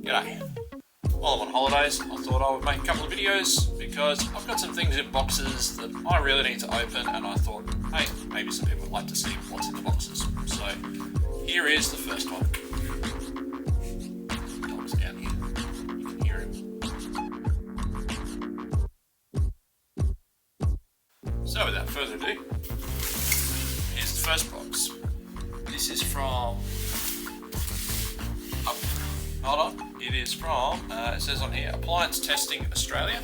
G'day. While I'm on holidays, I thought I would make a couple of videos because I've got some things in boxes that I really need to open, and I thought, hey, maybe some people would like to see what's in the boxes. So here is the first one. Dog's down here. You can hear him. So without further ado, here's the first box. This is from... hold on. It is from, it says on here, Appliance Testing Australia,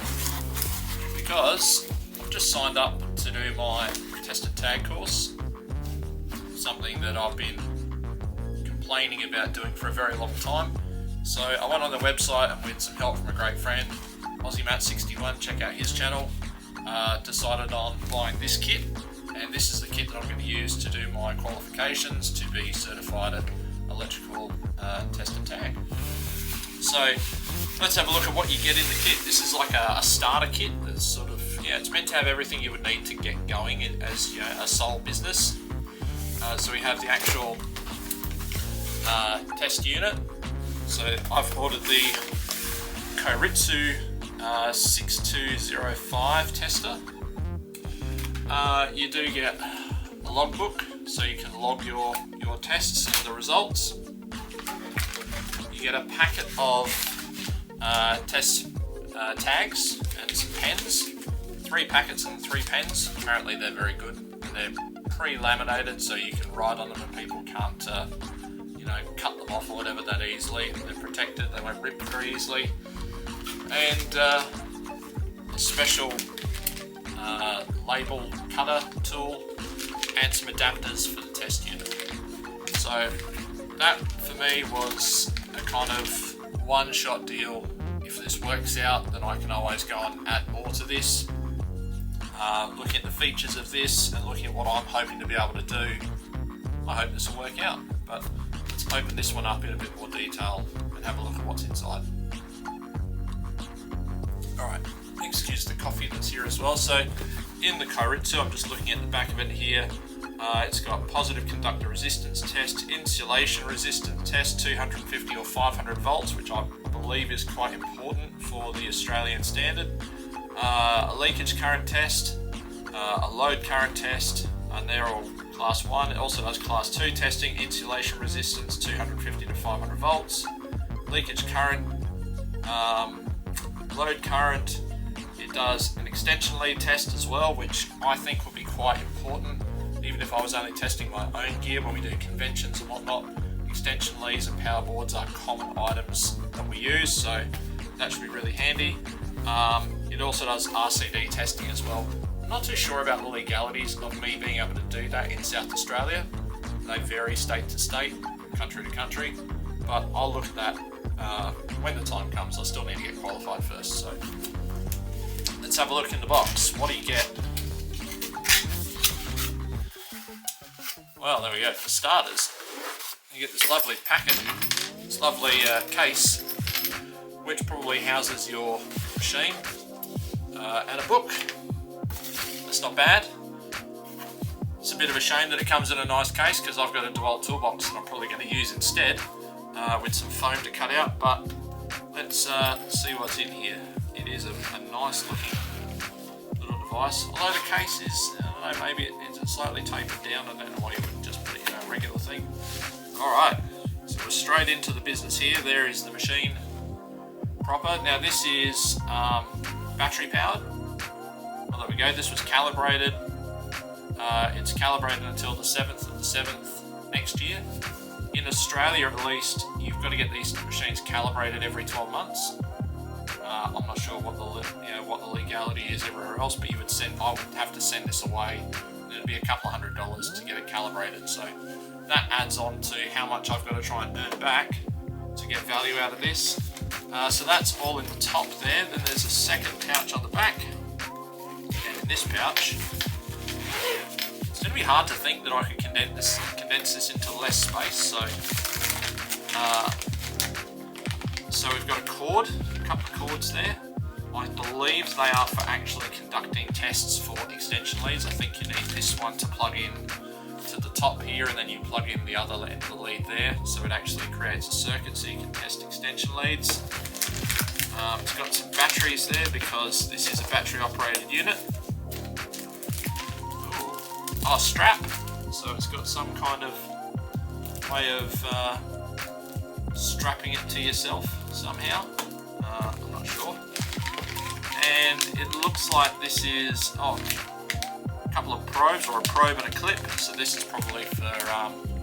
because I've just signed up to do my test and tag course, something that I've been complaining about doing for a very long time. So I went on the website, and with some help from a great friend, AussieMatt61, check out his channel, decided on buying this kit, and this is the kit that I'm going to use to do my qualifications to be certified at electrical test and tag. So let's have a look at what you get in the kit. This is like a starter kit. That's sort of, it's meant to have everything you would need to get going as a sole business. So we have the actual test unit. So I've ordered the Keiretsu 6205 tester. You do get a logbook, so you can log your tests and the results. You get a packet of test tags and some pens. 3 packets and 3 pens. Apparently they're very good. And they're pre-laminated, so you can write on them and people can't cut them off or whatever that easily. They're protected, they won't rip very easily. And a special label cutter tool and some adapters for the test unit. So that for me was a kind of one-shot deal. If this works out, then I can always go and add more to this. Looking at the features of this and looking at what I'm hoping to be able to do, I hope this will work out. But let's open this one up in a bit more detail and have a look at what's inside. Alright, excuse the coffee that's here as well. So in the Keiretsu, I'm just looking at the back of it here. It's got positive conductor resistance test, insulation resistance test, 250 or 500 volts, which I believe is quite important for the Australian standard. A leakage current test, a load current test, and they're all class 1. It also does class 2 testing, insulation resistance, 250 to 500 volts, leakage current, load current. It does an extension lead test as well, which I think will be quite important. Even if I was only testing my own gear when we do conventions and whatnot, extension leads and power boards are common items that we use, so that should be really handy. It also does RCD testing as well. I'm not too sure about the legalities of me being able to do that in South Australia. They vary state to state, country to country, but I'll look at that when the time comes. I still need to get qualified first, so let's have a look in the box. What do you get? Well, there we go. For starters, you get this lovely packet, this lovely case, which probably houses your machine, and a book. That's not bad. It's a bit of a shame that it comes in a nice case, because I've got a DeWalt toolbox that I'm probably going to use instead, with some foam to cut out, but let's see what's in here. It is a nice looking little device, although the case is, I don't know, maybe it's slightly tapered down. I don't know why you wouldn't just put it in a regular thing. Alright, so we're straight into the business here. There is the machine proper. Now this is battery powered. Well, there we go. This was calibrated. It's calibrated until the 7th of the 7th next year. In Australia, at least, you've got to get these machines calibrated every 12 months. I'm not sure what the legality is everywhere else, but I would have to send this away. It'd be a couple of $100 to get it calibrated. So that adds on to how much I've got to try and earn back to get value out of this. So that's all in the top there. Then there's a second pouch on the back, and in this pouch, it's going to be hard to think that I could condense this into less space. So we've got a couple of cords there. I believe they are for actually conducting tests for extension leads. I think you need this one to plug in to the top here, and then you plug in the other end of the lead there, so it actually creates a circuit so you can test extension extension leads. It's got some batteries there because this is a battery operated unit. Ooh. Oh, strap. So it's got some kind of way of strapping it to yourself somehow. I'm not sure. And it looks like this is a couple of probes, or a probe and a clip. So this is probably for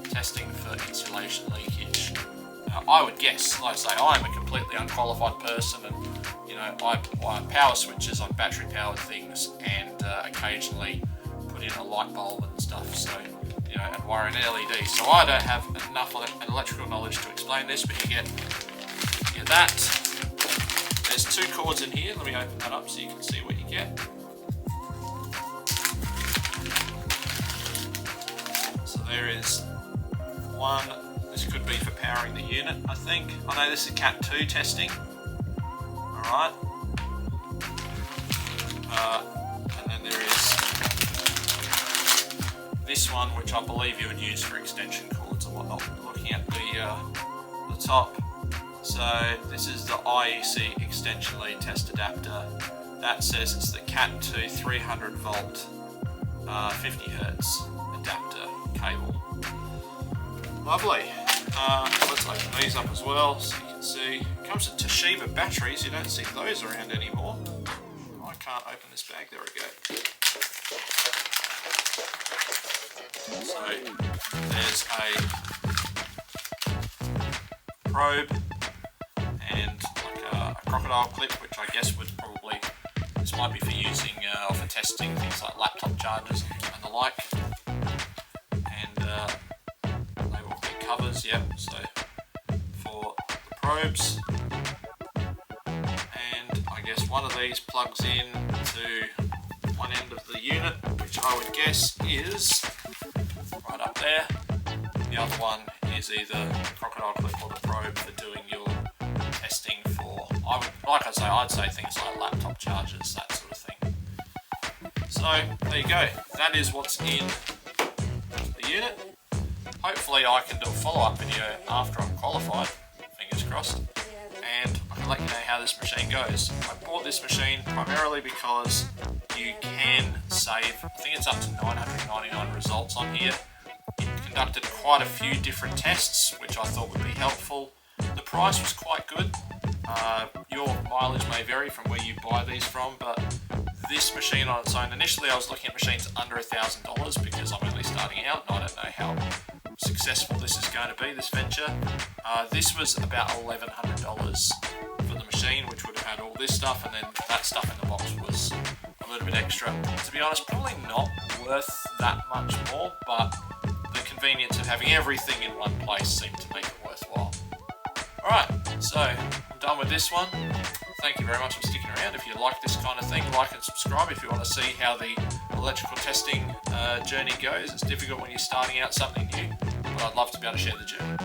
testing for insulation leakage. I would guess, like I say, I'm a completely unqualified person, and you know, I power switches on battery powered things, and occasionally put in a light bulb and stuff. So you know, and wire an LED. So I don't have enough electrical knowledge to explain this, but you get that. There's two cords in here. Let me open that up so you can see what you get. So there is one. This could be for powering the unit, I think. I know this is Cat 2 testing. Alright. And then there is this one, which I believe you would use for extension cords and whatnot. Looking at the top. So this is the IEC extension lead test adapter. That says it's the Cat 2 300 volt 50 Hertz adapter cable. Lovely. Let's open these up as well so you can see. It comes with Toshiba batteries. You don't see those around anymore. I can't open this bag. There we go. So there's a probe and like a crocodile clip, which I guess would probably, this might be for using or for testing things like laptop chargers and the like. And they will be covers, yep. So for the probes, and I guess one of these plugs in to one end of the unit, which I would guess is right up there. The other one is either the crocodile clip or the probe for doing your testing for, I'd say things like laptop chargers, that sort of thing. So there you go. That is what's in the unit. Hopefully I can do a follow-up video after I'm qualified, fingers crossed, and I can let you know how this machine goes. I bought this machine primarily because you can save, I think it's up to 999 results on here. It conducted quite a few different tests, which I thought would be helpful. The price was quite good. Your mileage may vary from where you buy these from, but this machine on its own, initially I was looking at machines under $1,000 because I'm only starting out and I don't know how successful this is going to be, this venture. This was about $1,100 for the machine, which would have had all this stuff, and then that stuff in the box was a little bit extra. To be honest, probably not worth that much more, but the convenience of having everything in one place seemed to make it worthwhile. Alright, so I'm done with this one. Thank you very much for sticking around. If you like this kind of thing, like and subscribe if you want to see how the electrical testing journey goes. It's difficult when you're starting out something new, but I'd love to be able to share the journey.